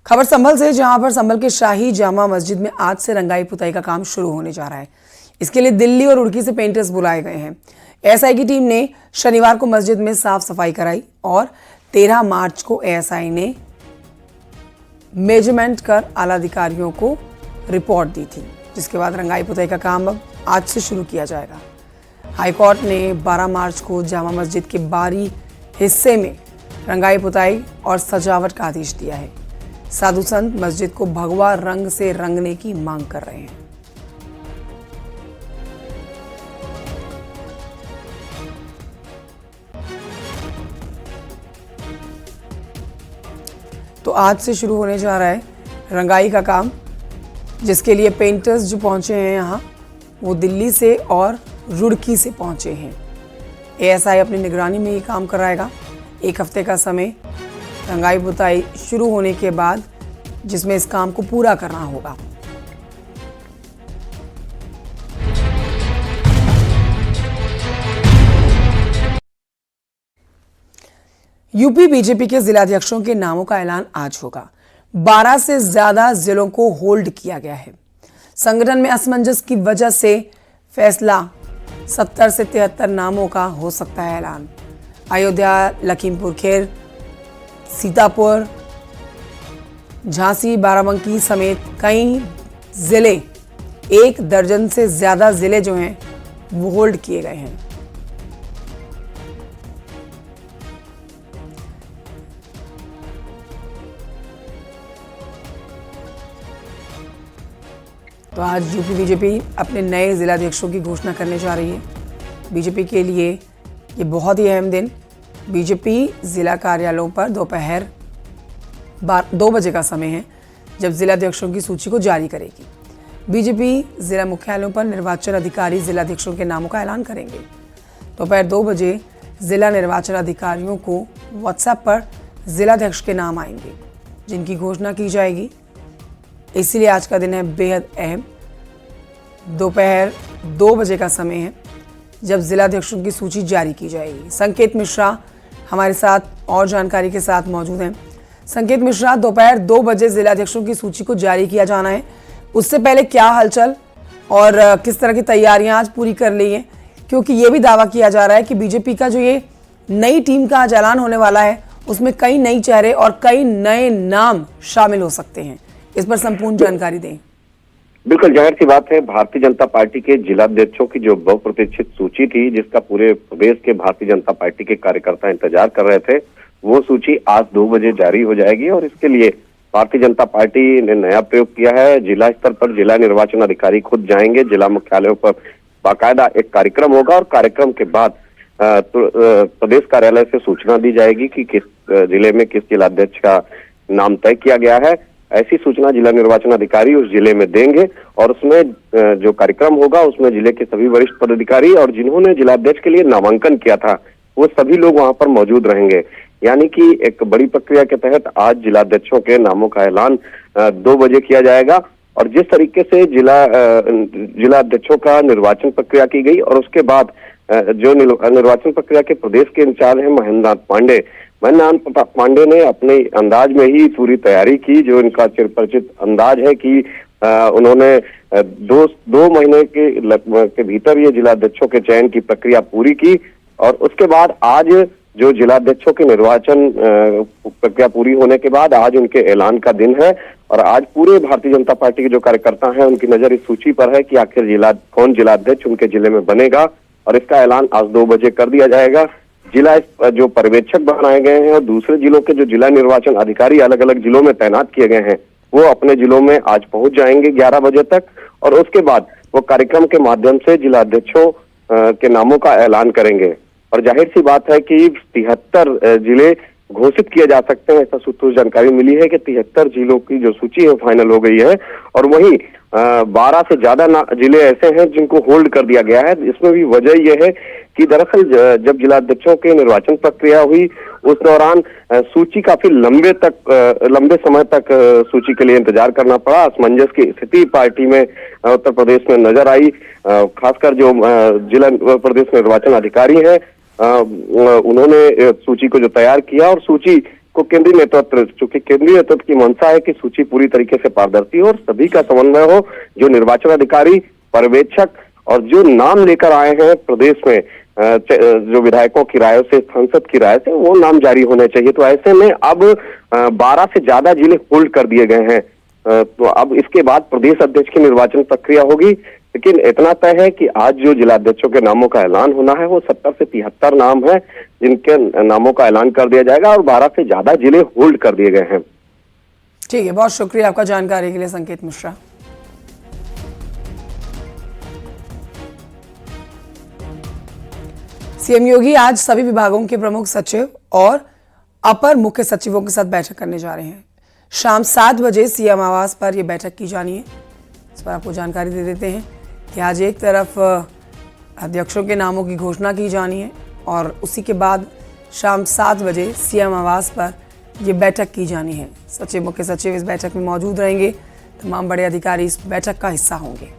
खबर संभल से, जहां पर संभल के शाही जामा मस्जिद में आज से रंगाई पुताई का काम शुरू होने जा रहा है। इसके लिए दिल्ली और रुड़की से पेंटर्स बुलाए गए हैं। एएसआई की टीम ने शनिवार को मस्जिद में साफ सफाई कराई और 13 मार्च को एएसआई ने मेजरमेंट कर आला अधिकारियों को रिपोर्ट दी थी, जिसके बाद रंगाई पुताई का काम अब आज से शुरू किया जाएगा। हाईकोर्ट ने 12 मार्च को जामा मस्जिद के बाहरी हिस्से में रंगाई पुताई और सजावट का आदेश दिया है। साधु संत मस्जिद को भगवा रंग से रंगने की मांग कर रहे हैं। तो आज से शुरू होने जा रहा है रंगाई का काम, जिसके लिए पेंटर्स जो पहुंचे हैं यहाँ, वो दिल्ली से और रुड़की से पहुंचे हैं। एएसआई अपनी निगरानी में ये काम कराएगा। 1 हफ्ते का समय रंगाई पुताई शुरू होने के बाद, जिसमें इस काम को पूरा करना होगा। यूपी बीजेपी के जिलाध्यक्षों के नामों का ऐलान आज होगा। 12 से ज्यादा जिलों को होल्ड किया गया है। संगठन में असमंजस की वजह से फैसला 70 से 73 नामों का हो सकता है ऐलान। अयोध्या, लखीमपुर खीरी, सीतापुर, झांसी, बाराबंकी समेत कई जिले, 1 दर्जन से ज्यादा जिले जो हैं वो होल्ड किए गए हैं। तो आज यूपी बीजेपी अपने नए जिलाध्यक्षों की घोषणा करने जा रही है। बीजेपी के लिए ये बहुत ही अहम दिन। बीजेपी जिला कार्यालयों पर दोपहर 2 बजे का समय है जब जिलाध्यक्षों की सूची को जारी करेगी। बीजेपी जिला मुख्यालयों पर निर्वाचन अधिकारी जिलाध्यक्षों के नामों का ऐलान करेंगे। दोपहर 2 बजे जिला निर्वाचन अधिकारियों को व्हाट्सएप पर जिलाध्यक्ष के नाम आएंगे, जिनकी घोषणा की जाएगी। इसीलिए आज का दिन है बेहद अहम। दोपहर 2 बजे का समय है जब जिलाध्यक्षों की सूची जारी की जाएगी। संकेत मिश्रा हमारे साथ और जानकारी के साथ मौजूद हैं। संकेत मिश्रा, दोपहर 2 बजे जिलाध्यक्षों की सूची को जारी किया जाना है। उससे पहले क्या हलचल और किस तरह की तैयारियां आज पूरी कर ली हैं? क्योंकि ये भी दावा किया जा रहा है कि बीजेपी का जो ये नई टीम का आज ऐलान होने वाला है, उसमें कई नई चेहरे और कई नए नाम शामिल हो सकते हैं। इस पर संपूर्ण जानकारी दें। बिल्कुल, जाहिर सी बात है, भारतीय जनता पार्टी के जिलाध्यक्षों की जो बहुप्रतीक्षित सूची थी, जिसका पूरे प्रदेश के भारतीय जनता पार्टी के कार्यकर्ता इंतजार कर रहे थे, वो सूची आज 2 बजे जारी हो जाएगी। और इसके लिए भारतीय जनता पार्टी ने नया प्रयोग किया है। जिला स्तर पर जिला निर्वाचन अधिकारी खुद जाएंगे। जिला मुख्यालयों पर बाकायदा एक कार्यक्रम होगा और कार्यक्रम के बाद प्रदेश कार्यालय से सूचना दी जाएगी कि किस जिले में किस जिलाध्यक्ष का नाम तय किया गया है। ऐसी सूचना जिला निर्वाचन अधिकारी उस जिले में देंगे और उसमें जो कार्यक्रम होगा उसमें जिले के सभी वरिष्ठ पदाधिकारी और जिन्होंने जिलाध्यक्ष के लिए नामांकन किया था, वो सभी लोग वहां पर मौजूद रहेंगे। यानी कि एक बड़ी प्रक्रिया के तहत आज जिलाध्यक्षों के नामों का ऐलान 2 बजे किया जाएगा। और जिस तरीके से जिलाध्यक्षों का निर्वाचन प्रक्रिया की गई और उसके बाद जो निर्वाचन प्रक्रिया के प्रदेश के इंचार्ज हैं महेंद्र नाथ पांडे ने अपने अंदाज में ही पूरी तैयारी की। जो इनका चिरपरिचित अंदाज है कि उन्होंने 2 महीने के भीतर ये जिलाध्यक्षों के चयन की प्रक्रिया पूरी की और उसके बाद आज जो जिलाध्यक्षों के निर्वाचन प्रक्रिया पूरी होने के बाद आज उनके ऐलान का दिन है। और आज पूरे भारतीय जनता पार्टी के जो कार्यकर्ता हैं, उनकी नजर इस सूची पर है कि आखिर कौन जिलाध्यक्ष उनके जिले में बनेगा और इसका ऐलान आज 2 बजे कर दिया जाएगा। जिला जो पर्यवेक्षक बनाए गए हैं और दूसरे जिलों के जो जिला निर्वाचन अधिकारी अलग अलग जिलों में तैनात किए गए हैं, वो अपने जिलों में आज पहुंच जाएंगे 11 बजे तक और उसके बाद वो कार्यक्रम के माध्यम से जिलाध्यक्षों के नामों का ऐलान करेंगे। और जाहिर सी बात है कि 73 जिले घोषित किए जा सकते हैं। ऐसा सूत्रों से जानकारी मिली है कि 73 जिलों की जो सूची है फाइनल हो गई है और वहीं 12 से ज्यादा जिले ऐसे हैं जिनको होल्ड कर दिया गया है। इसमें भी वजह यह है कि दरअसल जब जिलाध्यक्षों की निर्वाचन प्रक्रिया हुई उस दौरान सूची काफी लंबे समय तक सूची के लिए इंतजार करना पड़ा। असमंजस की स्थिति पार्टी में उत्तर प्रदेश में नजर आई। खासकर जो जिला प्रदेश निर्वाचन अधिकारी हैं उन्होंने सूची को जो तैयार किया और सूची को केंद्रीय नेतृत्व, चूंकि केंद्रीय नेतृत्व की मंशा है कि सूची पूरी तरीके से पारदर्शी हो और सभी का समन्वय हो, जो निर्वाचन अधिकारी, पर्यवेक्षक और जो नाम लेकर आए हैं प्रदेश में जो विधायकों की राय से, संसद की राय से, वो नाम जारी होने चाहिए। तो ऐसे में अब 12 से ज्यादा जिले होल्ड कर दिए गए हैं। तो अब इसके बाद प्रदेश अध्यक्ष की निर्वाचन प्रक्रिया होगी, लेकिन इतना तय है कि आज जो जिलाध्यक्षों के नामों का ऐलान होना है वो 70 से 73 नाम है जिनके नामों का ऐलान कर दिया जाएगा और 12 से ज्यादा जिले होल्ड कर दिए गए हैं। ठीक है, बहुत शुक्रिया आपका जानकारी के लिए संकेत मिश्रा। सीएम योगी आज सभी विभागों के प्रमुख सचिव और अपर मुख्य सचिवों के साथ बैठक करने जा रहे हैं। शाम 7 बजे सीएम आवास पर यह बैठक की जानी है। इस पर आपको जानकारी दे देते हैं कि आज एक तरफ अध्यक्षों के नामों की घोषणा की जानी है और उसी के बाद शाम 7 बजे सीएम आवास पर यह बैठक की जानी है। सचिव, मुख्य सचिव इस बैठक में मौजूद रहेंगे। तमाम बड़े अधिकारी इस बैठक का हिस्सा होंगे।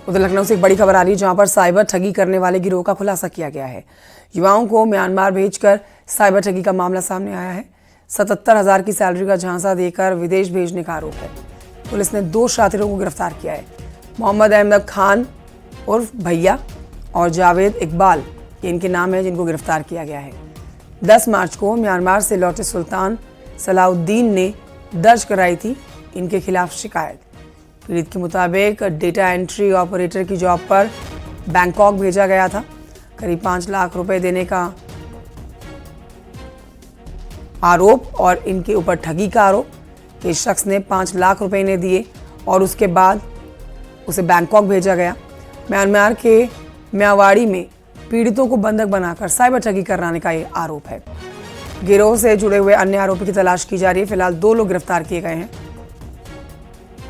उधर लखनऊ से एक बड़ी खबर आ रही है, जहां पर साइबर ठगी करने वाले गिरोह का खुलासा किया गया है। युवाओं को म्यांमार भेजकर साइबर ठगी का मामला सामने आया है। 77,000 की सैलरी का झांसा देकर विदेश भेजने का आरोप है। पुलिस ने 2 शातिरों को गिरफ्तार किया है। मोहम्मद अहमद खान उर्फ भैया और जावेद इकबाल, ये इनके नाम है जिनको गिरफ्तार किया गया है। 10 मार्च को म्यांमार से लौटे सुल्तान सलाउद्दीन ने दर्ज कराई थी इनके खिलाफ शिकायत। पीड़ित के मुताबिक डेटा एंट्री ऑपरेटर की जॉब पर बैंकॉक भेजा गया था। करीब 5 लाख रुपए देने का आरोप और इनके ऊपर ठगी का आरोप कि इस शख्स ने 5 लाख रुपए इन्हें दिए और उसके बाद उसे बैंकॉक भेजा गया। म्यांमार के म्यावाड़ी में पीड़ितों को बंधक बनाकर साइबर ठगी कराने का ये आरोप है। गिरोह से जुड़े हुए अन्य आरोपी की तलाश की जा रही है। फिलहाल 2 लोग गिरफ्तार किए गए हैं।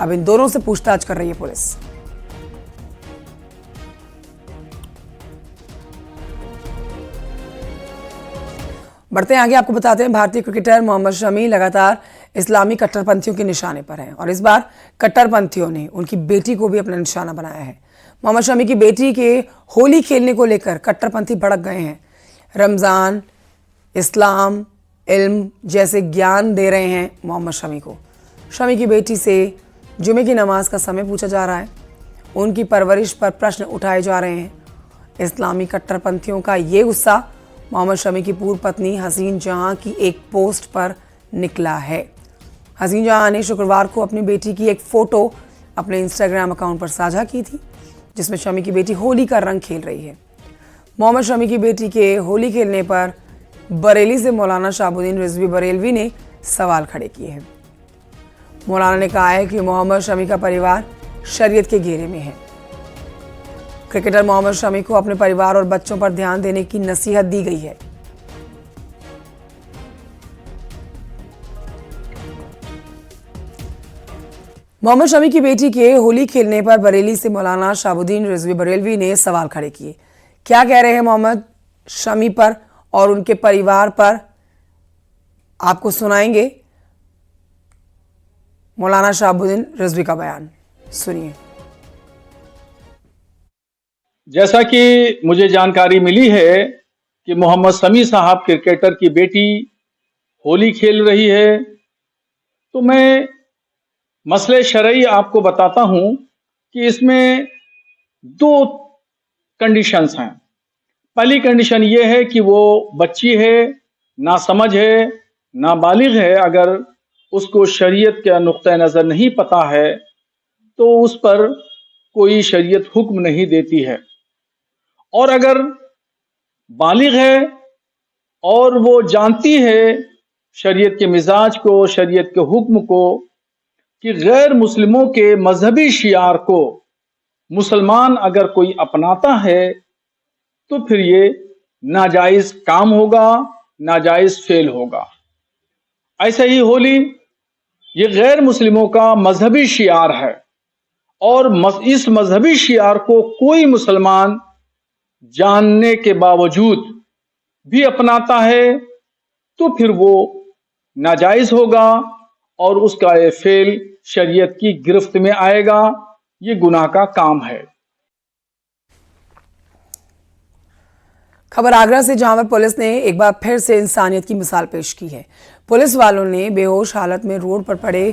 अब इन दोनों से पूछताछ कर रही है पुलिस। बढ़ते हैं आगे, आपको बताते हैं भारतीय क्रिकेटर मोहम्मद शमी लगातार इस्लामी कट्टरपंथियों के निशाने पर हैं और इस बार कट्टरपंथियों ने उनकी बेटी को भी अपना निशाना बनाया है। मोहम्मद शमी की बेटी के होली खेलने को लेकर कट्टरपंथी भड़क गए हैं। रमजान, इस्लाम, इल्म जैसे ज्ञान दे रहे हैं मोहम्मद शमी को। शमी की बेटी से जुमे की नमाज का समय पूछा जा रहा है। उनकी परवरिश पर प्रश्न उठाए जा रहे हैं। इस्लामी कट्टरपंथियों का ये गुस्सा मोहम्मद शमी की पूर्व पत्नी हसीन जहां की एक पोस्ट पर निकला है। हसीन जहां ने शुक्रवार को अपनी बेटी की एक फोटो अपने इंस्टाग्राम अकाउंट पर साझा की थी, जिसमें शमी की बेटी होली का रंग खेल रही है। मोहम्मद शमी की बेटी के होली खेलने पर बरेली से मौलाना शहाबुद्दीन रिजवी बरेलवी ने सवाल खड़े किए हैं। मौलाना ने कहा है कि मोहम्मद शमी का परिवार शरीयत के घेरे में है। क्रिकेटर मोहम्मद शमी को अपने परिवार और बच्चों पर ध्यान देने की नसीहत दी गई है। मोहम्मद शमी की बेटी के होली खेलने पर बरेली से मौलाना शहाबुद्दीन रिजवी बरेलवी ने सवाल खड़े किए। क्या कह रहे हैं मोहम्मद शमी पर और उनके परिवार पर, आपको सुनाएंगे मौलाना शहाबुद्दीन रिजवी का बयान। सुनिए। जैसा कि मुझे जानकारी मिली है कि मोहम्मद शमी साहब क्रिकेटर की बेटी होली खेल रही है, तो मैं मसले शरई आपको बताता हूं कि इसमें 2 कंडीशंस हैं। पहली कंडीशन ये है कि वो बच्ची है, नासमझ है, नाबालिग है। अगर उसको शरीयत के नुक्ता नज़र नहीं पता है तो उस पर कोई शरीयत हुक्म नहीं देती है। और अगर बालिग है और वो जानती है शरीयत के मिजाज को, शरीयत के हुक्म को, कि गैर मुस्लिमों के मजहबी शियार को मुसलमान अगर कोई अपनाता है तो फिर ये नाजायज काम होगा, नाजायज फेल होगा। ऐसे ही होली ये गैर मुस्लिमों का मजहबी शियार है और इस मजहबी शियार को कोई मुसलमान जानने के बावजूद भी अपनाता है तो फिर वो नाजायज होगा और उसका ये फेल शरीयत की गिरफ्त में आएगा। ये गुनाह का काम है। खबर आगरा से, जहां पर पुलिस ने एक बार फिर से इंसानियत की मिसाल पेश की है। पुलिस वालों ने बेहोश हालत में रोड पर पड़े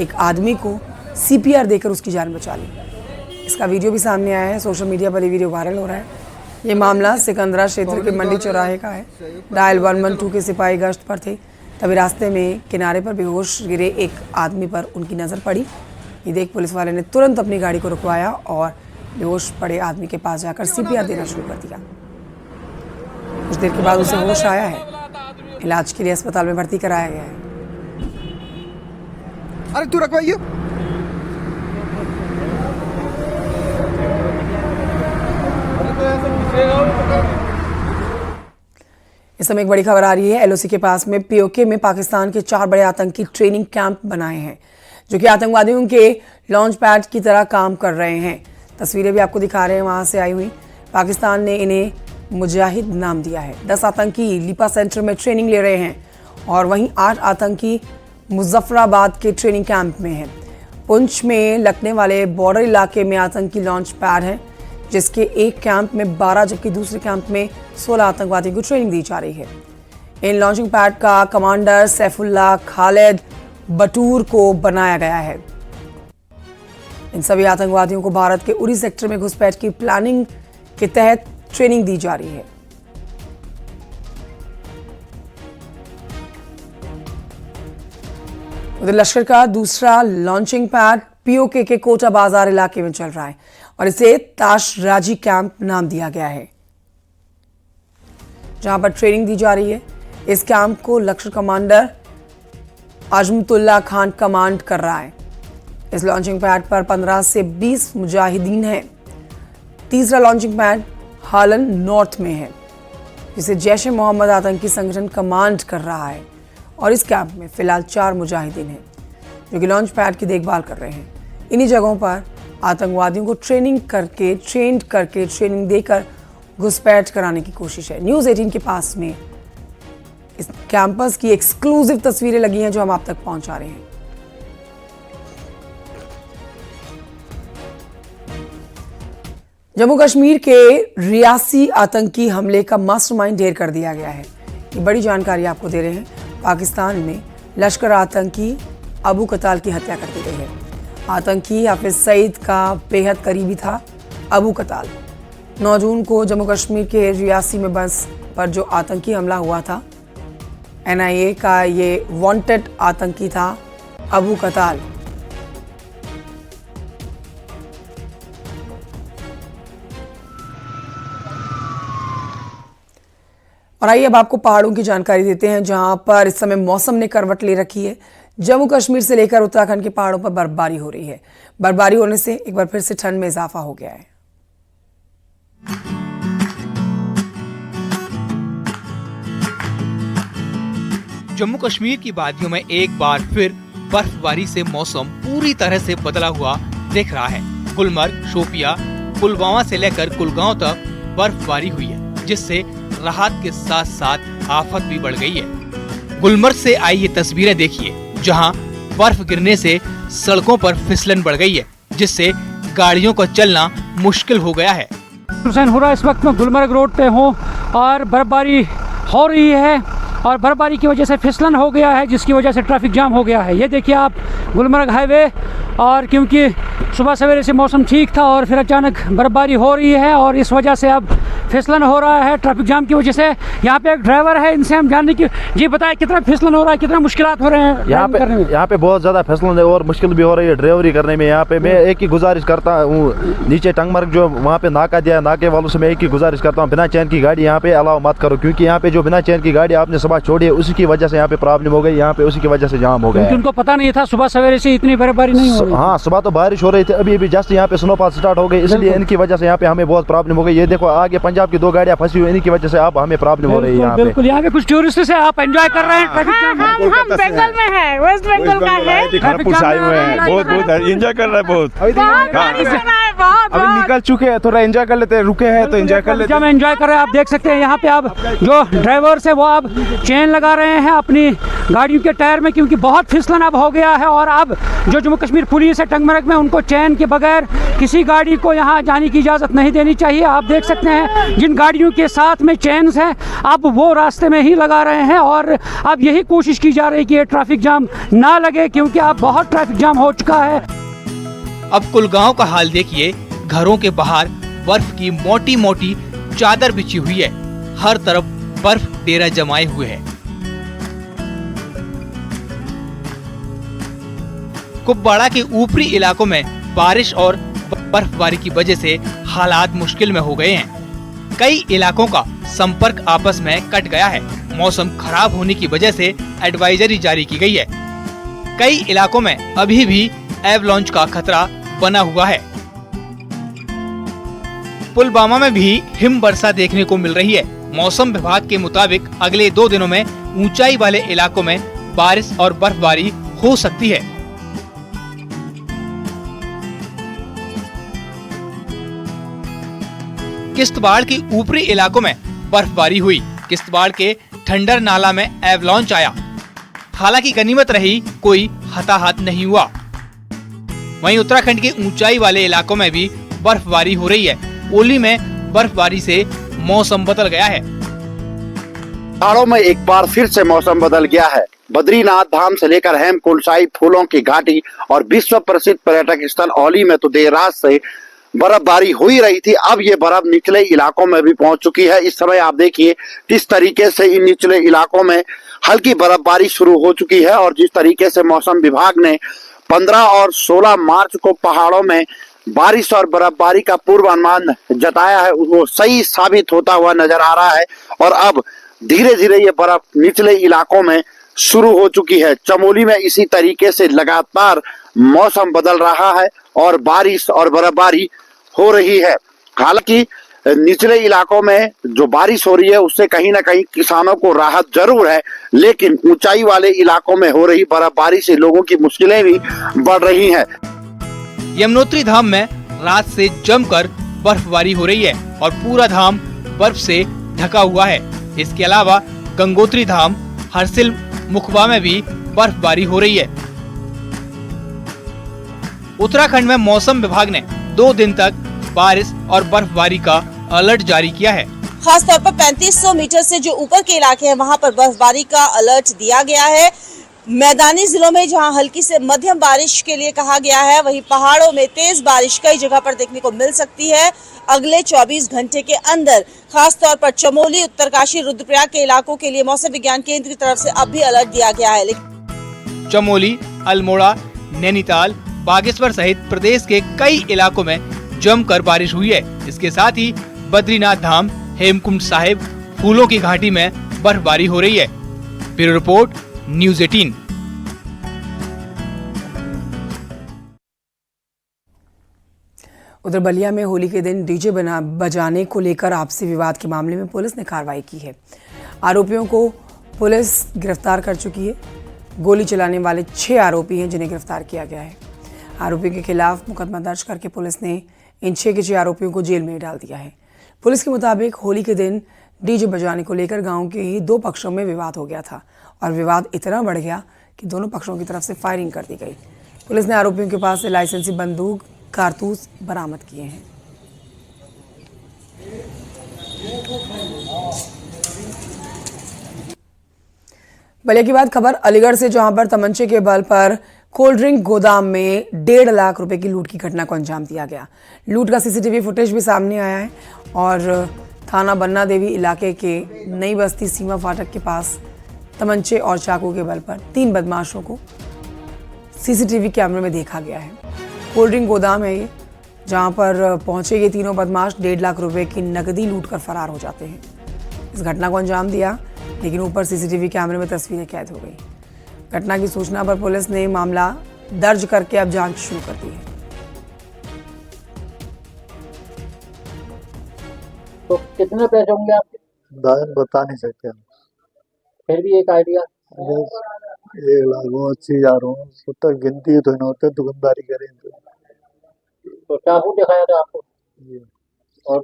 एक आदमी को CPR देकर उसकी जान बचा ली। इसका वीडियो भी सामने आया है, सोशल मीडिया पर ये वीडियो वायरल हो रहा है। ये मामला सिकंदरा क्षेत्र के मंडी चौराहे का है। डायल 112 के सिपाही गश्त पर थे, तभी रास्ते में किनारे पर बेहोश गिरे एक आदमी पर उनकी नज़र पड़ी। ये देख पुलिस वाले ने तुरंत अपनी गाड़ी को रुकवाया और बेहोश पड़े आदमी के पास जाकर CPR देना शुरू कर दिया। कुछ देर के बाद उसे होश आया है। इलाज के लिए अस्पताल में भर्ती कराया गया है। अरे तू रखवाइयो। इस समय एक बड़ी खबर आ रही है। LOC के पास में POK में पाकिस्तान के 4 बड़े आतंकी ट्रेनिंग कैंप बनाए हैं, जो कि आतंकवादियों के लॉन्च पैड की तरह काम कर रहे हैं। तस्वीरें भी आपको दिखा रहे हैं वहां से आई हुई। पाकिस्तान ने इन्हें मुजाहिद नाम दिया है। 10 आतंकी लिपा सेंटर में ट्रेनिंग ले रहे हैं और वहीं 8 आतंकी मुजफ्फराबाद के ट्रेनिंग कैंप में हैं। पुंछ में लगने वाले बॉर्डर इलाके में आतंकी लॉन्च पैड है, जिसके एक कैंप में 12 जबकि दूसरे कैंप में 16 आतंकवादियों को ट्रेनिंग दी जा रही है। इन लॉन्चिंग पैड का कमांडर सैफुल्लाह खालिद बटूर को बनाया गया है। इन सभी आतंकवादियों को भारत के उरी सेक्टर में घुसपैठ की प्लानिंग के तहत ट्रेनिंग दी जा रही है। उधर लश्कर का दूसरा लॉन्चिंग पैड POK के कोटा बाजार इलाके में चल रहा है और इसे ताश राजी कैंप नाम दिया गया है, जहां पर ट्रेनिंग दी जा रही है। इस कैंप को लश्कर कमांडर अजमतुल्लाह खान कमांड कर रहा है। इस लॉन्चिंग पैड पर 15 से 20 मुजाहिदीन हैं। तीसरा लॉन्चिंग पैड हालन नॉर्थ में है, जिसे जैश ए मोहम्मद आतंकी संगठन कमांड कर रहा है और इस कैंप में फिलहाल 4 मुजाहिदीन हैं, जो कि लॉन्च पैड की देखभाल कर रहे हैं। इन्हीं जगहों पर आतंकवादियों को ट्रेंड करके ट्रेनिंग देकर घुसपैठ कराने की कोशिश है। न्यूज़ 18 के पास में इस कैंपस की एक्सक्लूसिव तस्वीरें लगी हैं, जो हम आप तक पहुंचा रहे हैं। जम्मू कश्मीर के रियासी आतंकी हमले का मास्टरमाइंड ढेर कर दिया गया है। ये बड़ी जानकारी आपको दे रहे हैं। पाकिस्तान में लश्कर आतंकी अबू कताल की हत्या कर दी गई है। आतंकी हाफिज सईद का बेहद करीबी था अबू कताल। 9 जून को जम्मू कश्मीर के रियासी में बस पर जो आतंकी हमला हुआ था, NIA का ये वांटेड आतंकी था अबू कताल। और आइए अब आपको पहाड़ों की जानकारी देते हैं, जहां पर इस समय मौसम ने करवट ले रखी है। जम्मू कश्मीर से लेकर उत्तराखंड के पहाड़ों पर बर्फबारी हो रही है। बर्फबारी होने से एक बार फिर से ठंड में इजाफा हो गया है। जम्मू कश्मीर की वादियों में एक बार फिर बर्फबारी से मौसम पूरी तरह से बदला हुआ दिख रहा है। गुलमर्ग, शोपिया, पुलवामा से लेकर कुलगांव तक बर्फबारी हुई है, जिससे राहत के साथ साथ आफत भी बढ़ गई है। गुलमर्ग से आई ये तस्वीरें देखिए, जहां बर्फ गिरने से सड़कों पर फिसलन बढ़ गई है, जिससे गाड़ियों को चलना मुश्किल हो गया है। हुसैन हुरा इस वक्त में गुलमर्ग रोड पे हूँ और बर्फबारी हो रही है और बर्फबारी की वजह से फिसलन हो गया है, जिसकी वजह से ट्रैफिक जाम हो गया है। ये देखिए आप गुलमर्ग हाईवे, और क्योंकि सुबह सवेरे से मौसम ठीक था और फिर अचानक बर्फबारी हो रही है और इस वजह से अब फिसलन हो रहा है ट्रैफिक जाम की वजह से। यहाँ पे एक ड्राइवर है, इनसे हम जानने की, जी बताएं कितना फिसलन हो रहा है, कितना मुश्किलात हो रहे हैं यहाँ पे बहुत ज़्यादा फिसलन है और मुश्किल भी हो रही है ड्राइवरी करने में। यहाँ पे मैं एक ही गुजारिश करता हूँ, नीचे टंगमर्ग जो वहाँ पे नाका दिया, नाके वालों से मैं एक ही गुजारिश करता हूँ, बिना चैन की गाड़ी यहाँ पे अलाउ मत करो, क्योंकि यहाँ पे जो बिना चैन की गाड़ी आपने सुबह छोड़ी है, उसी की वजह से यहाँ पे प्रॉब्लम हो गई, यहाँ पे उसी की वजह से जाम हो गया। उनको पता नहीं था सुबह सवेरे से इतनी बर्फबारी नहीं हो रही। हाँ, सुबह तो बारिश हो रही थी, अभी जस्ट यहाँ पे स्नोफॉल स्टार्ट हो गई, इसलिए इनकी वजह से यहाँ पे हमें बहुत प्रॉब्लम हो गई। ये देखो आगे पंजाब की 2 गाड़ियाँ फंसी हुई, इनकी वजह से अब हमें प्रॉब्लम हो रही है। बिल्कुल, यहाँ पे कुछ टूरिस्ट से आप एंजॉय कर रहे हैं ट्रैफिक जाम? हम बंगाल में है, वेस्ट बंगाल का है, खड़गपुर से आए हुए हैं, बहुत एंजॉय कर रहे हैं, बहुत अभी निकल चुके हैं, थोड़ा एंजॉय कर लेते हैं, रुके हैं तो एंजॉय कर लेते हैं। एंजॉय कर रहे हैं। आप देख सकते हैं यहाँ पे अब जो ड्राइवर्स है वो अब चेन लगा रहे हैं अपनी गाड़ियों के टायर में, क्योंकि बहुत फिसलन अब हो गया है और अब जो जम्मू कश्मीर पुलिस है टंगमर्ग में, उनको चैन के बगैर किसी गाड़ी को यहाँ जाने की इजाज़त नहीं देनी चाहिए। आप देख सकते हैं जिन गाड़ियों के साथ में चेन्स हैं अब वो रास्ते में ही लगा रहे हैं और अब यही कोशिश की जा रही है कि ये ट्रैफिक जाम ना लगे, क्योंकि अब बहुत ट्रैफिक जाम हो चुका है। अब कुलगांव का हाल देखिए, घरों के बाहर बर्फ की मोटी मोटी चादर बिछी हुई है, हर तरफ बर्फ डेरा जमाए हुए है। कुपवाड़ा के ऊपरी इलाकों में बारिश और बर्फबारी की वजह से हालात मुश्किल में हो गए हैं। कई इलाकों का संपर्क आपस में कट गया है। मौसम खराब होने की वजह से एडवाइजरी जारी की गई है। कई इलाकों में अभी भी एवलांच का खतरा बना हुआ है। पुलवामा में भी हिम वर्षा देखने को मिल रही है। मौसम विभाग के मुताबिक अगले 2 दिनों में ऊंचाई वाले इलाकों में बारिश और बर्फबारी हो सकती है। किश्तवाड़ के ऊपरी इलाकों में बर्फबारी हुई। किश्तवाड़ के ठंडर नाला में एवलांच आया। हालांकि गनीमत रही, कोई हताहत नहीं हुआ। वहीं उत्तराखंड के ऊंचाई वाले इलाकों में भी बर्फबारी हो रही है। ओली में बर्फबारी से मौसम बदल गया है। पहाड़ों में एक बार फिर से मौसम बदल गया है। बद्रीनाथ धाम से लेकर हेमकुंड साहिब, फूलों की घाटी और विश्व प्रसिद्ध पर्यटक स्थल औली में तो देर रात से बर्फबारी हो ही रही थी। अब ये बर्फ निचले इलाकों में भी पहुंच चुकी है। इस समय आप देखिए किस तरीके से इन निचले इलाकों में हल्की बर्फबारी शुरू हो चुकी है और जिस तरीके से मौसम विभाग ने 15 और 16 मार्च को पहाड़ों में बारिश और बर्फबारी का पूर्वानुमान जताया है, वो सही साबित होता हुआ नजर आ रहा है। और अब धीरे धीरे ये बर्फ निचले इलाकों में शुरू हो चुकी है। चमोली में इसी तरीके से लगातार मौसम बदल रहा है और बारिश और बर्फबारी हो रही है। हालांकि निचले इलाकों में जो बारिश हो रही है उससे कहीं ना कहीं किसानों को राहत जरूर है, लेकिन ऊंचाई वाले इलाकों में हो रही बर्फबारी से लोगों की मुश्किलें भी बढ़ रही हैं। यमुनोत्री धाम में रात से जमकर बर्फबारी हो रही है और पूरा धाम बर्फ से ढका हुआ है। इसके अलावा गंगोत्री धाम, हरसिल, मुखबा में भी बर्फबारी हो रही है। उत्तराखंड में मौसम विभाग ने 2 दिन तक बारिश और बर्फबारी का अलर्ट जारी किया है। खास तौर पर 3500 मीटर से जो ऊपर के इलाके हैं वहां पर बर्फबारी का अलर्ट दिया गया है। मैदानी जिलों में जहां हल्की से मध्यम बारिश के लिए कहा गया है, वहीं पहाड़ों में तेज बारिश कई जगह पर देखने को मिल सकती है अगले 24 घंटे के अंदर। खास तौर पर चमोली, उत्तरकाशी, रुद्रप्रयाग के इलाकों के लिए मौसम विज्ञान केंद्र की तरफ से अब भी अलर्ट दिया गया है। चमोली, अल्मोड़ा, नैनीताल, बागेश्वर सहित प्रदेश के कई इलाकों में जमकर बारिश हुई है। इसके साथ ही बद्रीनाथ धाम, हेमकुंड साहिब, फूलों की घाटी में बर्फबारी हो रही है। Bureau report, news 18। उधर बलिया में होली के दिन डीजे बजाने को लेकर आपसी विवाद के मामले में पुलिस ने कार्रवाई की है। आरोपियों को पुलिस गिरफ्तार कर चुकी है। गोली चलाने वाले 6 आरोपी हैं जिन्हें गिरफ्तार किया गया है। आरोपियों के खिलाफ मुकदमा दर्ज करके पुलिस ने इन 6 के 6 आरोपियों को जेल में डाल दिया है। पुलिस के मुताबिक होली के दिन डीजे बजाने को लेकर गांव के ही 2 पक्षों में विवाद हो गया था और विवाद इतना बढ़ गया कि दोनों पक्षों की तरफ से फायरिंग कर दी गई। पुलिस ने आरोपियों के पास से लाइसेंसी बंदूक, कारतूस बरामद किए हैं। बलिया की बात खबर अलीगढ़ से, जहां पर तमंचे के बल पर कोल्ड ड्रिंक गोदाम में 1.5 लाख रुपए की लूट की घटना को अंजाम दिया गया। लूट का सीसीटीवी फुटेज भी सामने आया है और थाना बन्ना देवी इलाके के नई बस्ती सीमा फाटक के पास तमंचे और चाकू के बल पर 3 बदमाशों को सीसीटीवी कैमरे में देखा गया है। कोल्ड ड्रिंक गोदाम है ये, जहां पर पहुंचे ये तीनों बदमाश 1.5 लाख रुपए की नकदी लूट कर फरार हो जाते हैं। इस घटना को अंजाम दिया, लेकिन ऊपर सीसीटीवी कैमरे में तस्वीरें कैद हो गई। घटना की सूचना पर पुलिस ने मामला दर्ज करके अब जांच शुरू कर दी है। तो कितने पैसे होंगे आपके? बता नहीं सकते हम। फिर भी एक आइडिया। 1,80,000 हो, तक गिनती तो नहीं होते, दुकानदारी करें तो चाकू दिखाया था आपको और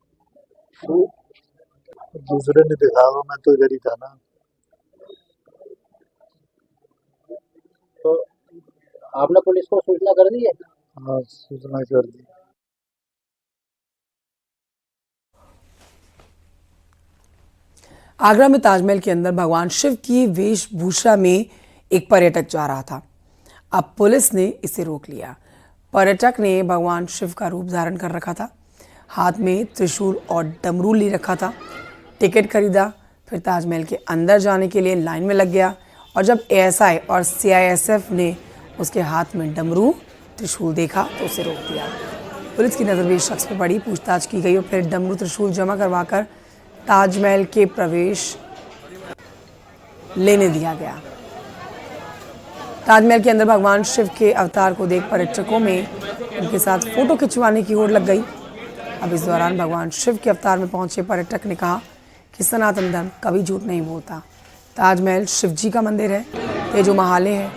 दूसरे ने दिखाया, मैं तो इधर ही था ना। तो आपने पुलिस को सूचना कर दी है? हाँ, सूचना कर दी। आगरा में ताजमहल के अंदर भगवान शिव की वेशभूषा में एक पर्यटक जा रहा था। अब पुलिस ने इसे रोक लिया। पर्यटक ने भगवान शिव का रूप धारण कर रखा था, हाथ में त्रिशूल और डमरू ले रखा था। टिकट खरीदा, फिर ताजमहल के अंदर जाने के लिए लाइन में लग गया और जब एएसआई और सीआईएसएफ ने उसके हाथ में डमरू त्रिशूल देखा तो उसे रोक दिया। पुलिस की नज़र भी इस शख्स पर पड़ी, पूछताछ की गई और फिर डमरू त्रिशूल जमा करवाकर ताजमहल के प्रवेश लेने दिया गया। ताजमहल के अंदर भगवान शिव के अवतार को देख पर्यटकों में उनके साथ फोटो खिंचवाने की होड़ लग गई। अब इस दौरान भगवान शिव के अवतार में पहुंचे पर्यटक ने कहा कि सनातन धर्म कभी झूठ नहीं बोलता। ताजमहल शिव जी का मंदिर है, ये जो महाले है,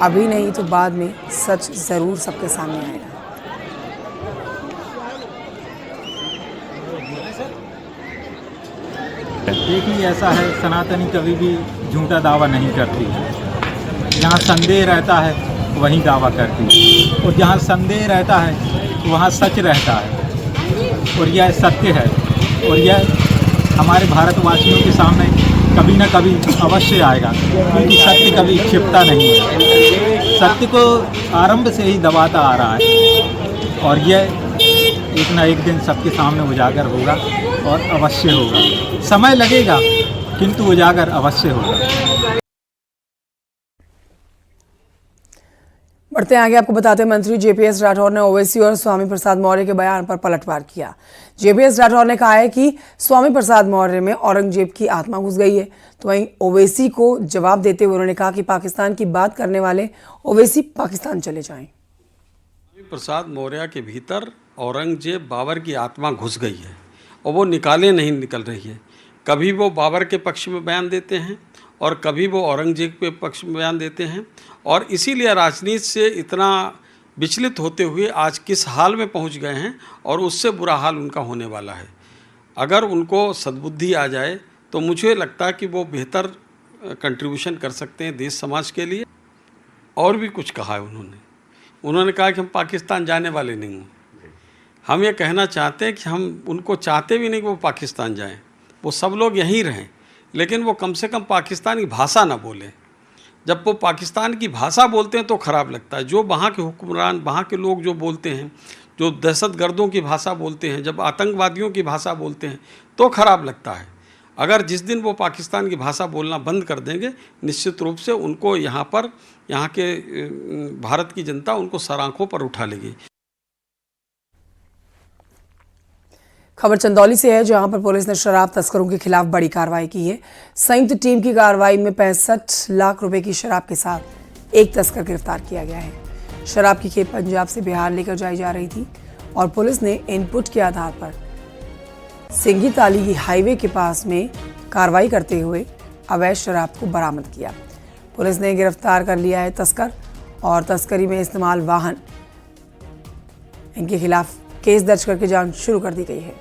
अभी नहीं तो बाद में सच जरूर सबके सामने आएगा। देखिए, ऐसा है, सनातनी कभी भी झूठा दावा नहीं करती है। जहाँ संदेह रहता है वहीं दावा करती है, और जहाँ संदेह रहता है वहाँ सच रहता है, और यह सत्य है, और यह हमारे भारतवासियों के सामने कभी न कभी अवश्य आएगा, क्योंकि सत्य कभी छिपता नहीं है। सत्य को आरंभ से ही दबाता आ रहा है, और यह एक न एक दिन सबके सामने उजागर होगा और अवश्य होगा। समय लगेगा किंतु उजागर अवश्य होगा। बढ़ते हैं आगे, आपको बताते हैं मंत्री जेपीएस राठौर ने ओवैसी और स्वामी प्रसाद मौर्य के बयान पर पलटवार किया। जेपीएस राठौर ने कहा है कि स्वामी प्रसाद मौर्य में औरंगजेब की आत्मा घुस गई है, तो वहीं ओवैसी को जवाब देते हुए उन्होंने कहा कि पाकिस्तान की बात करने वाले ओवैसी पाकिस्तान चले जाएं। स्वामी प्रसाद मौर्य के भीतर औरंगजेब बाबर की आत्मा घुस गई है और वो निकाले नहीं निकल रही है। कभी वो बाबर के पक्ष में बयान देते हैं और कभी वो औरंगजेब के पक्ष में बयान देते हैं, और इसीलिए राजनीति से इतना विचलित होते हुए आज किस हाल में पहुंच गए हैं, और उससे बुरा हाल उनका होने वाला है। अगर उनको सद्बुद्धि आ जाए तो मुझे लगता है कि वो बेहतर कंट्रीब्यूशन कर सकते हैं देश समाज के लिए। और भी कुछ कहा है उन्होंने कहा कि हम पाकिस्तान जाने वाले नहीं हैं। हम ये कहना चाहते हैं कि हम उनको चाहते भी नहीं कि वो पाकिस्तान जाएं, वो सब लोग यहीं रहें, लेकिन वो कम से कम पाकिस्तान की भाषा ना बोलें। जब वो पाकिस्तान की भाषा बोलते हैं तो ख़राब लगता है। जो वहाँ के हुक्मरान, वहाँ के लोग जो बोलते हैं, जो दहशतगर्दों की भाषा बोलते हैं, जब आतंकवादियों की भाषा बोलते हैं तो ख़राब लगता है। अगर जिस दिन वो पाकिस्तान की भाषा बोलना बंद कर देंगे, निश्चित रूप से उनको यहाँ के भारत की जनता उनको सरांखों पर उठा लेगी। खबर चंदौली से है, जहां पर पुलिस ने शराब तस्करों के खिलाफ बड़ी कार्रवाई की है। संयुक्त टीम की कार्रवाई में 65 लाख रुपए की शराब के साथ एक तस्कर गिरफ्तार किया गया है। शराब की खेप पंजाब से बिहार लेकर जाई जा रही थी और पुलिस ने इनपुट के आधार पर सिंगी ताली हाईवे के पास में कार्रवाई करते हुए अवैध शराब को बरामद किया। पुलिस ने गिरफ्तार कर लिया है तस्कर और तस्करी में इस्तेमाल वाहन, इनके खिलाफ केस दर्ज करके जांच शुरू कर दी गई है।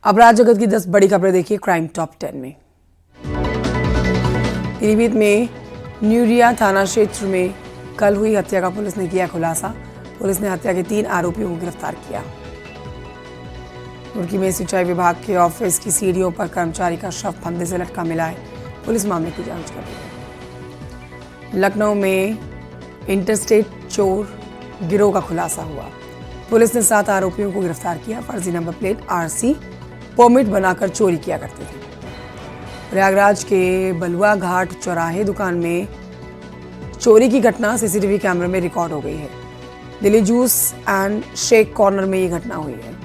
अपराध जगत की 10 बड़ी खबरें देखिए क्राइम टॉप 10 में। पीलीभीत में न्यूरिया थाना क्षेत्र में कल हुई हत्या का पुलिस ने किया खुलासा। पुलिस ने हत्या के 3 आरोपियों को गिरफ्तार किया। रुड़की में सिंचाई विभाग के ऑफिस की सीढ़ियों पर कर्मचारी का शव फंदे से लटका मिला है। पुलिस मामले की जांच कर रही है। लखनऊ में इंटरस्टेट चोर गिरोह का खुलासा हुआ। पुलिस ने 7 आरोपियों को गिरफ्तार किया। फर्जी नंबर प्लेट आरसी परमिट बनाकर चोरी किया करते थे। प्रयागराज के बलुआ घाट चौराहे दुकान में चोरी की घटना सीसीटीवी कैमरे में रिकॉर्ड हो गई है। Delhi juice and shake corner में ये घटना हुई है।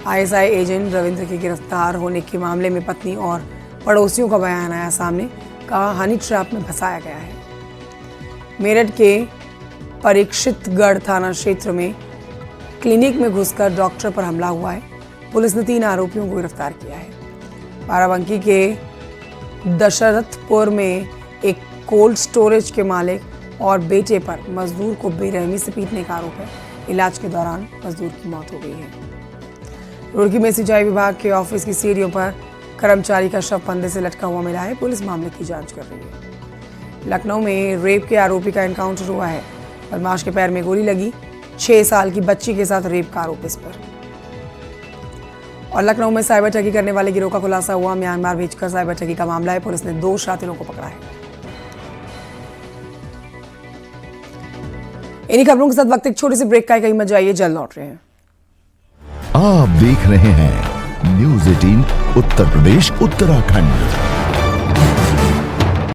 आईएसआई एजेंट रविंद्र के गिरफ्तार होने के मामले में पत्नी और पड़ोसियों का बयान आया सामने, कहा हनी ट्रैप में फंसाया गया है। मेरठ के परीक्षितगढ़ थाना क्षेत्र में क्लिनिक में घुसकर डॉक्टर पर हमला हुआ है। पुलिस ने 3 आरोपियों को गिरफ्तार किया है। बाराबंकी के दशरथपुर में एक कोल्ड स्टोरेज के मालिक और बेटे पर मजदूर को बेरहमी से पीटने का आरोप है। इलाज के दौरान मजदूर की मौत हो गई है। रुड़की में सिंचाई विभाग के ऑफिस की सीढ़ियों पर कर्मचारी का शव फंदे से लटका हुआ मिला है। पुलिस मामले की जांच कर रही है। लखनऊ में रेप के आरोपी का एनकाउंटर हुआ है। बदमाश के पैर में गोली लगी। 6 साल की बच्ची के साथ रेप का आरोप इस पर। और लखनऊ में साइबर ठगी करने वाले गिरोह का खुलासा हुआ। म्यांमार भेजकर साइबर ठगी का मामला है। पुलिस ने 2 शातिरों को पकड़ा है। इन्हीं खबरों के साथ वक्त एक छोटी सी ब्रेक का, कहीं मत जाइए, जल्द लौट रहे हैं। आप देख रहे हैं न्यूज़ 18 उत्तर प्रदेश उत्तराखंड।